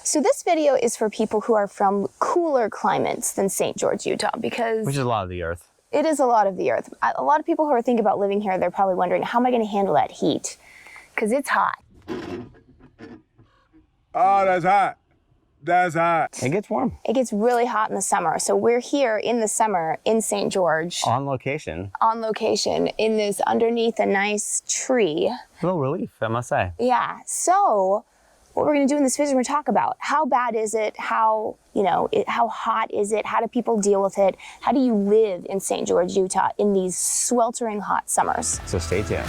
So this video is for people who are from cooler climates than St. George, Utah, because... Which is a lot of the earth. It is a lot of the earth. A lot of people who are thinking about living here, they're probably wondering, how am I going to handle that heat? Because it's hot. Oh, that's hot. That's hot. It gets warm. It gets really hot in the summer. So we're here in the summer in St. George. On location. On location in this underneath a nice tree. A little relief, I must say. Yeah. So what we're going to do in this video, we're going to talk about how bad is it, how, how hot is it, how do people deal with it, how do you live in St. George, Utah in these sweltering hot summers. So stay tuned.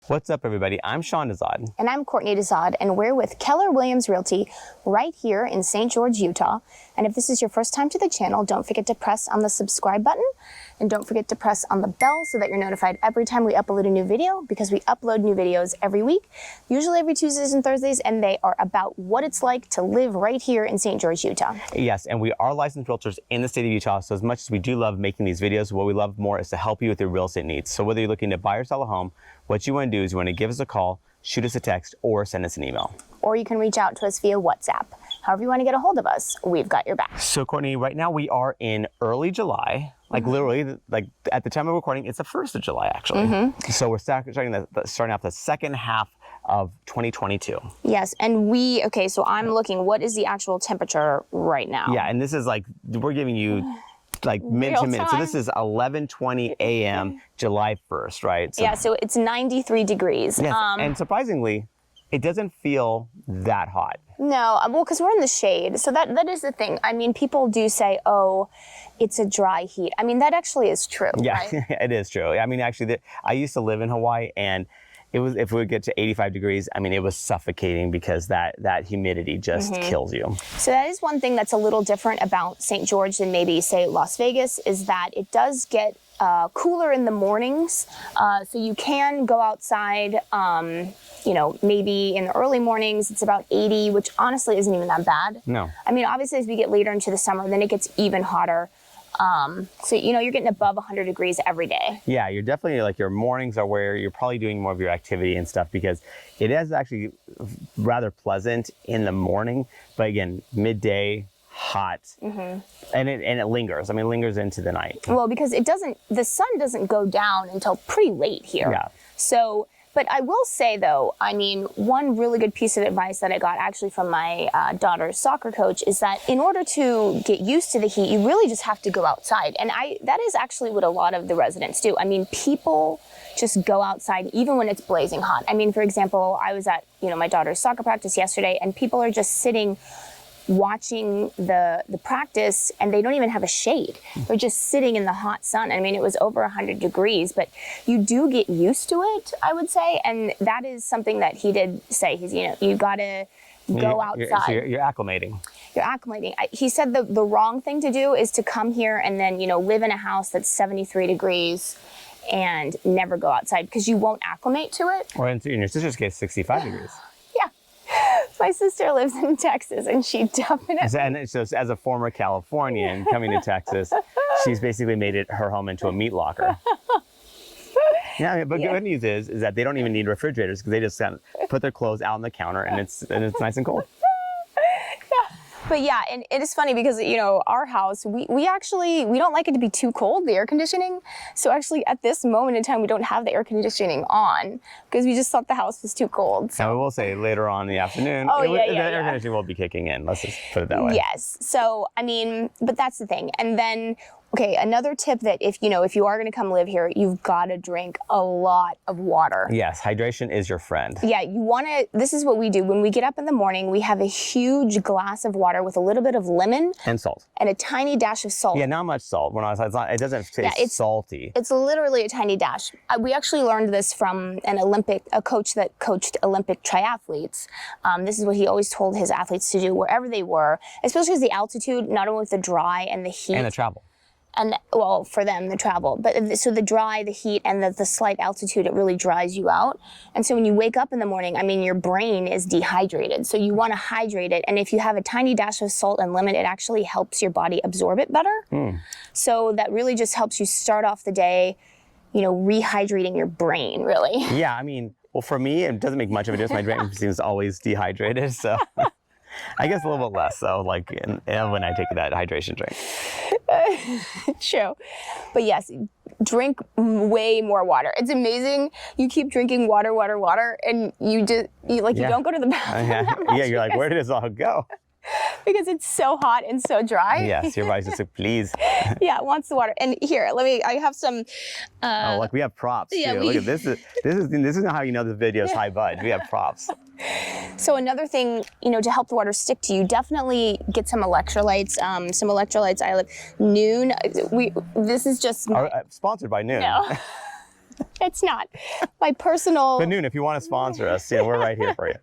What's up, everybody? I'm Sean Dezad. And I'm Courtney Dezad, and we're with Keller Williams Realty right here in St. George, Utah. And if this is your first time to the channel, don't forget to press on the subscribe button, and don't forget to press on the bell so that you're notified every time we upload a new video, because we upload new videos every week, usually every Tuesdays and Thursdays, and they are about what it's like to live right here in St. George, Utah. Yes, and we are licensed realtors in the state of Utah, so as much as we do love making these videos, what we love more is to help you with your real estate needs. So whether you're looking to buy or sell a home, what you want to do is you want to give us a call, shoot us a text, or send us an email. Or you can reach out to us via WhatsApp. However you want to get a hold of us, we've got your back. So Courtney, right now we are in early July. Like literally, like at the time of recording, it's the 1st of July actually. So we're starting off the second half of 2022. Yes, and so I'm looking, what is the actual temperature right now? Yeah, and this is like, we're giving you like minute to minute. So this is 11:20 a.m. July 1st, right? So, yeah, so it's 93 degrees. Yes, and surprisingly, it doesn't feel that hot. No, well, because we're in the shade. So that is the thing. I mean, people do say, oh, it's a dry heat. I mean, that actually is true. Yeah, right? It is true. I mean, actually, I used to live in Hawaii, and it was, if we would get to 85 degrees, I mean, it was suffocating because that humidity just kills you. So that is one thing that's a little different about St. George than maybe, say, Las Vegas, is that it does get cooler in the mornings. So you can go outside, maybe in the early mornings, it's about 80, which honestly isn't even that bad. No. I mean, obviously, as we get later into the summer, then it gets even hotter. So, you're getting above 100 degrees every day. Yeah, you're definitely, like, your mornings are where you're probably doing more of your activity and stuff, because it is actually rather pleasant in the morning, but again, midday, hot, and it lingers. I mean, it lingers into the night. Well, because the sun doesn't go down until pretty late here. Yeah. So, but I will say though, I mean, one really good piece of advice that I got actually from my daughter's soccer coach is that in order to get used to the heat, you really just have to go outside. And that is actually what a lot of the residents do. I mean, people just go outside even when it's blazing hot. I mean, for example, I was at, my daughter's soccer practice yesterday, and people are just sitting watching the practice, and they don't even have a shade. They're just sitting in the hot sun. I mean, it was over 100 degrees, but you do get used to it, I would say. And that is something that he did say. He's, you gotta go outside. So you're acclimating. You're acclimating. He said the wrong thing to do is to come here and then, live in a house that's 73 degrees and never go outside, because you won't acclimate to it. Or in your sister's case, 65 degrees. My sister lives in Texas, and she definitely... And so as a former Californian coming to Texas, she's basically made it her home into a meat locker. Yeah, but good news is that they don't even need refrigerators, because they just put their clothes out on the counter, and it's nice and cold. But yeah, and it is funny because, our house, we don't like it to be too cold, the air conditioning. So actually at this moment in time, we don't have the air conditioning on because we just thought the house was too cold. So. Now, we will say later on in the afternoon, the air conditioning will be kicking in. Let's just put it that way. Yes. So, I mean, but that's the thing. And then, okay, another tip that if you are going to come live here, you've got to drink a lot of water. Yes, hydration is your friend. Yeah, this is what we do. When we get up in the morning, we have a huge glass of water with a little bit of lemon. And salt. And a tiny dash of salt. Yeah, not much salt. It doesn't taste salty. It's literally a tiny dash. We actually learned this from a coach that coached Olympic triathletes. This is what he always told his athletes to do wherever they were, especially as the altitude, not only with the dry and the heat. And the travel. And well, for them, the travel. But so the dry, the heat, and the slight altitude, it really dries you out. And so when you wake up in the morning, I mean, your brain is dehydrated. So you want to hydrate it. And if you have a tiny dash of salt and lemon, it actually helps your body absorb it better. So that really just helps you start off the day, you know, rehydrating your brain, really. Yeah, I mean, well, for me, it doesn't make much of a difference. My brain seems always dehydrated, so I guess a little bit less so, like when I take that hydration drink. True. But yes, drink way more water. It's amazing. You keep drinking water, and you don't go to the bathroom that much. Yeah, you're like, where did this all go? Because it's so hot and so dry. Yes, your body's just like, please. Yeah, it wants the water. And here, I have some. Oh, like we have props yeah, too. Look at this. This is how you know this video is high bud. We have props. So another thing, you know, to help the water stick to you, definitely get some electrolytes. I like Noon. This is just Sponsored by Noon. no. It's not. My personal. But Noon, if you want to sponsor us, yeah, we're right here for you.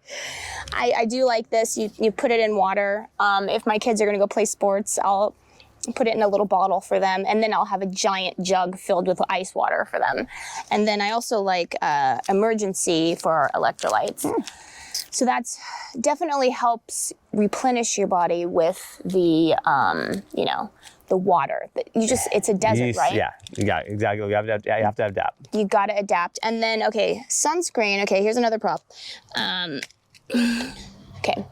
I do like this. You put it in water. If my kids are going to go play sports, I'll put it in a little bottle for them, and then I'll have a giant jug filled with ice water for them. And then I also like Emergency for electrolytes. So that's definitely helps replenish your body with the, you know, the water. It's a desert, right? Yeah, you got it. Exactly. You have to adapt. You got to adapt. And then, okay, sunscreen. Okay, here's another prop. Okay,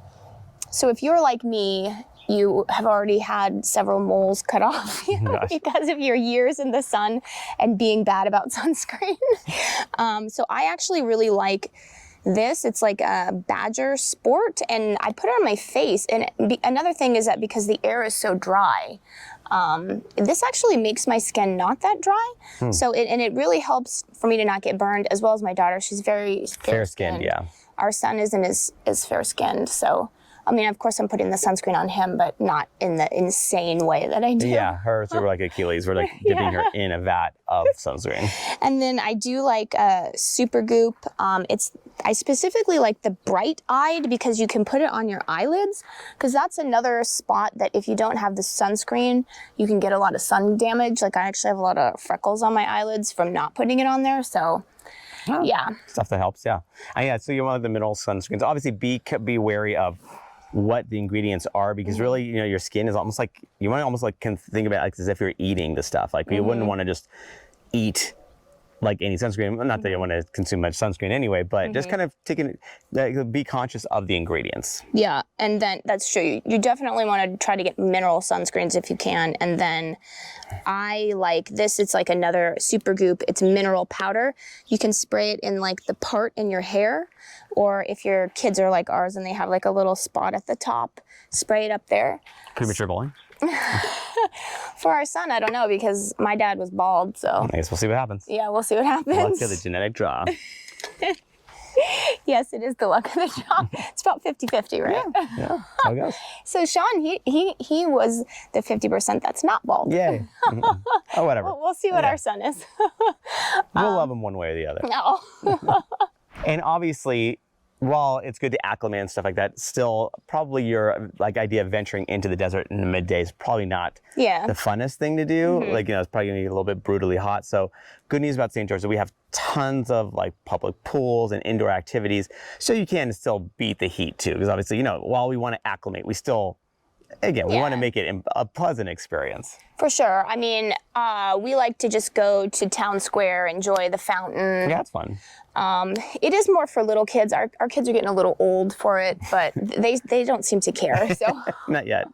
so if you're like me, you have already had several moles cut off because of your years in the sun and being bad about sunscreen. So I actually really like this. It's like a Badger Sport, and I put it on my face. And another thing is that because the air is so dry, this actually makes my skin not that dry. So it really helps for me to not get burned, as well as my daughter. She's very fair-skinned, yeah. Our son isn't as fair-skinned, so I mean, of course, I'm putting the sunscreen on him, but not in the insane way that I do. Yeah, hers are like Achilles. We're like dipping her in a vat of sunscreen. And then I do like Super Goop. I specifically like the Bright Eyed because you can put it on your eyelids, because that's another spot that if you don't have the sunscreen, you can get a lot of sun damage. Like I actually have a lot of freckles on my eyelids from not putting it on there. So. Yeah. Stuff that helps, yeah. Yeah, so you want the mineral sunscreens. Obviously, be wary of what the ingredients are, because really, you know, your skin is almost like, you want to almost like think about it like as if you're eating the stuff. Like you wouldn't want to just eat like any sunscreen. Not that you want to consume much sunscreen anyway, but just kind of be conscious of the ingredients. Yeah, and then that's true. You definitely want to try to get mineral sunscreens if you can. And then I like this. It's like another Super Goop. It's mineral powder. You can spray it in like the part in your hair, or if your kids are like ours and they have like a little spot at the top, spray it up there. Premature balding? For our son, I don't know, because my dad was bald, so. I guess we'll see what happens. Yeah, we'll see what happens. Luck of the genetic draw. Yes, it is the luck of the draw. It's about 50-50, right? Yeah, how it goes. So Sean, he was the 50% that's not bald. Yay. Oh, whatever. We'll see what our son is. We'll love him one way or the other. No. And obviously, while it's good to acclimate and stuff like that, still probably your like idea of venturing into the desert in the midday is probably not the funnest thing to do. Like, you know, it's probably gonna be a little bit brutally hot. So good news about St. George is we have tons of like public pools and indoor activities. So you can still beat the heat too. Because obviously, you know, while we want to acclimate, we still, again, we want to make it a pleasant experience. For sure. I mean, we like to just go to Town Square, enjoy the fountain. Yeah, it's fun. It is more for little kids. Our kids are getting a little old for it, but they don't seem to care. So Not yet.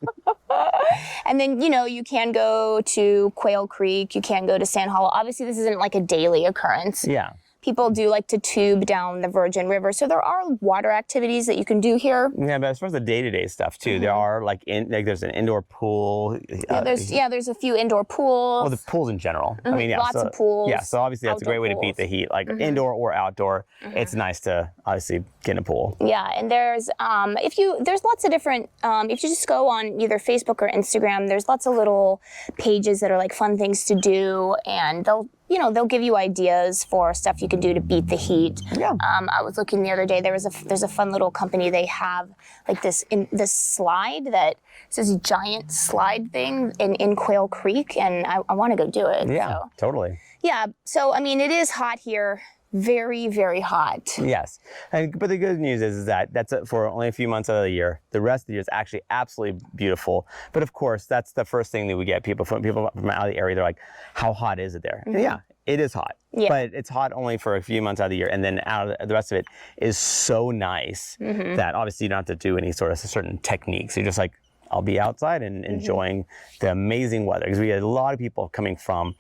And then, you know, you can go to Quail Creek. You can go to Sand Hollow. Obviously, this isn't like a daily occurrence. Yeah. People do like to tube down the Virgin River. So there are water activities that you can do here. Yeah, but as far as the day-to-day stuff too, there are like there's an indoor pool. There's a few indoor pools. Well, the pools in general. I mean, yeah, lots of pools. Yeah, so obviously that's a great way to beat the heat, like indoor or outdoor. It's nice to obviously get in a pool. Yeah, and there's there's lots of different. If you just go on either Facebook or Instagram, there's lots of little pages that are like fun things to do, and they'll they'll give you ideas for stuff you can do to beat the heat. Yeah. I was looking the other day. There's a fun little company. They have like this slide that says a giant slide thing in Quail Creek, and I want to go do it. Yeah, So. totally. Yeah. So I mean, it is hot here. Very, very hot. Yes, but the good news is that that's for only a few months out of the year. The rest of the year is actually absolutely beautiful. But of course, that's the first thing that we get people from out of the area. They're like, "How hot is it there?" Yeah, it is hot. Yeah. But it's hot only for a few months out of the year, and then the rest of it is so nice that obviously you don't have to do any sort of certain techniques. You're just like, I'll be outside and enjoying the amazing weather, because we get a lot of people coming from,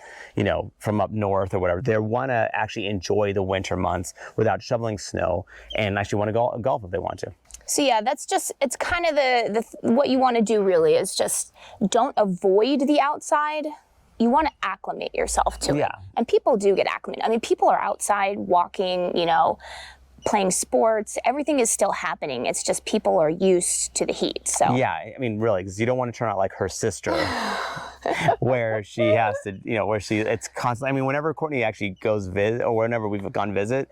from up north or whatever. They want to actually enjoy the winter months without shoveling snow, and actually want to golf if they want to. So yeah, it's kind of the what you want to do really is just don't avoid the outside. You want to acclimate yourself to it. And people do get acclimated. I mean, people are outside walking, playing sports. Everything is still happening. It's just people are used to the heat. So yeah, I mean, really, because you don't want to turn out like her sister, where she has to, it's constantly. I mean, whenever Courtney actually goes visit, or whenever we've gone visit,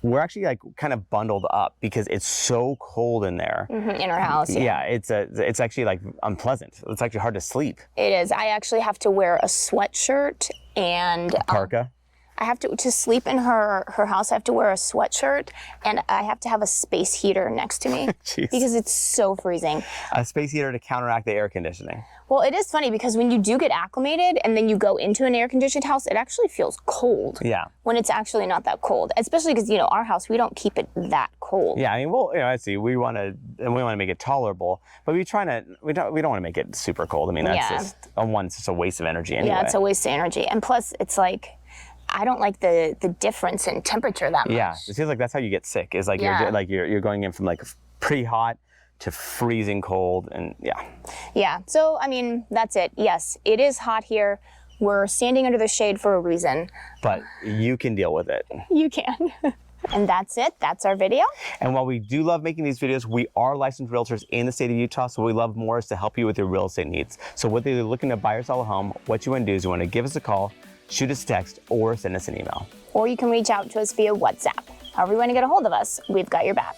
we're actually like kind of bundled up because it's so cold in there. in her house. Yeah, it's actually like unpleasant. It's actually hard to sleep. It is. I actually have to wear a sweatshirt and Parka. I have to sleep in her house. I have to wear a sweatshirt, and I have to have a space heater next to me because it's so freezing. A space heater to counteract the air conditioning. Well, it is funny because when you do get acclimated and then you go into an air-conditioned house, it actually feels cold. Yeah. When it's actually not that cold, especially because our house, we don't keep it that cold. Yeah, I mean, well, I see. We want to make it tolerable, but we don't want to make it super cold. I mean, that's just it's just a waste of energy anyway. Yeah, it's a waste of energy, and plus, it's like, I don't like the difference in temperature that much. Yeah, it feels like that's how you get sick. Is like you're going in from like pretty hot to freezing cold, and Yeah. So I mean, that's it. Yes, it is hot here. We're standing under the shade for a reason. But you can deal with it. You can. And that's it. That's our video. And while we do love making these videos, we are licensed realtors in the state of Utah, so what we love more is to help you with your real estate needs. So whether you're looking to buy or sell a home, what you want to do is you want to give us a call, shoot us a text, or send us an email. Or you can reach out to us via WhatsApp. However you want to get a hold of us, we've got your back.